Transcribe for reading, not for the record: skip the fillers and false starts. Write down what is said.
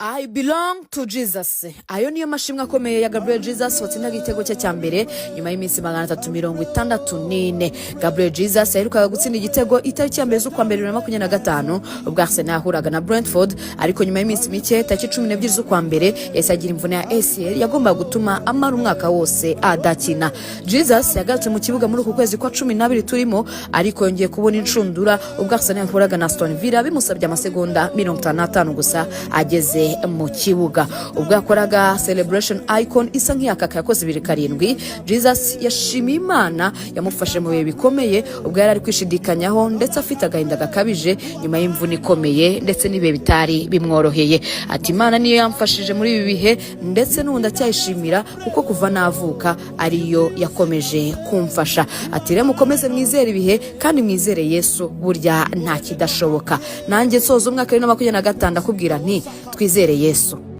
I belong to Jesus. Ayo niyo mashimwe akomeye ya Gabriel Jesus watsinda igitego cye cya mbere nyuma y'iminsi 364. Gabriel Jesus yaherukaga gutsinda igitego itariki ya mbere z'ukwa mbere 2025 ubwo Arsenal yahuraga na Brentford, ariko nyuma y'iminsi mike tariki 12 z'ukwa mbere yasagira imvune ya ACL yagomba gutuma amara umwaka wose adakina. Jesus yagarutse mu kibuga muri uku kwezi kwa 12 turimo, ariko yongeye kubona incundura ubwo Arsenal yahuraga na Aston Villa bimusabye amasegonda 55 gusa ageze mu kibuga. Ubwo yakoraga celebration icon isa nk'iyakaka yakoze 2-7, Jesus yashimiye Imana yamufashe mu bihe bikomeye ubwo yari ari kwishidikanyaho ndetse afite agahinda gakabije nyuma y'imvune ikomeye ndetse n'ibihe bitari bimworoheye. Ati Imana niyo yamfashije muri ibi bihe ndetse n'undi acyayishimira kuko kuva navuka ariyo yakomeje kumfasha. Ati rero mukomeze mwizere ibihe kandi mwizere Yesu, burya nta kidashoboka. Nanjye soza umwaka wa 2025 ndakubwira nti twizere Yesu.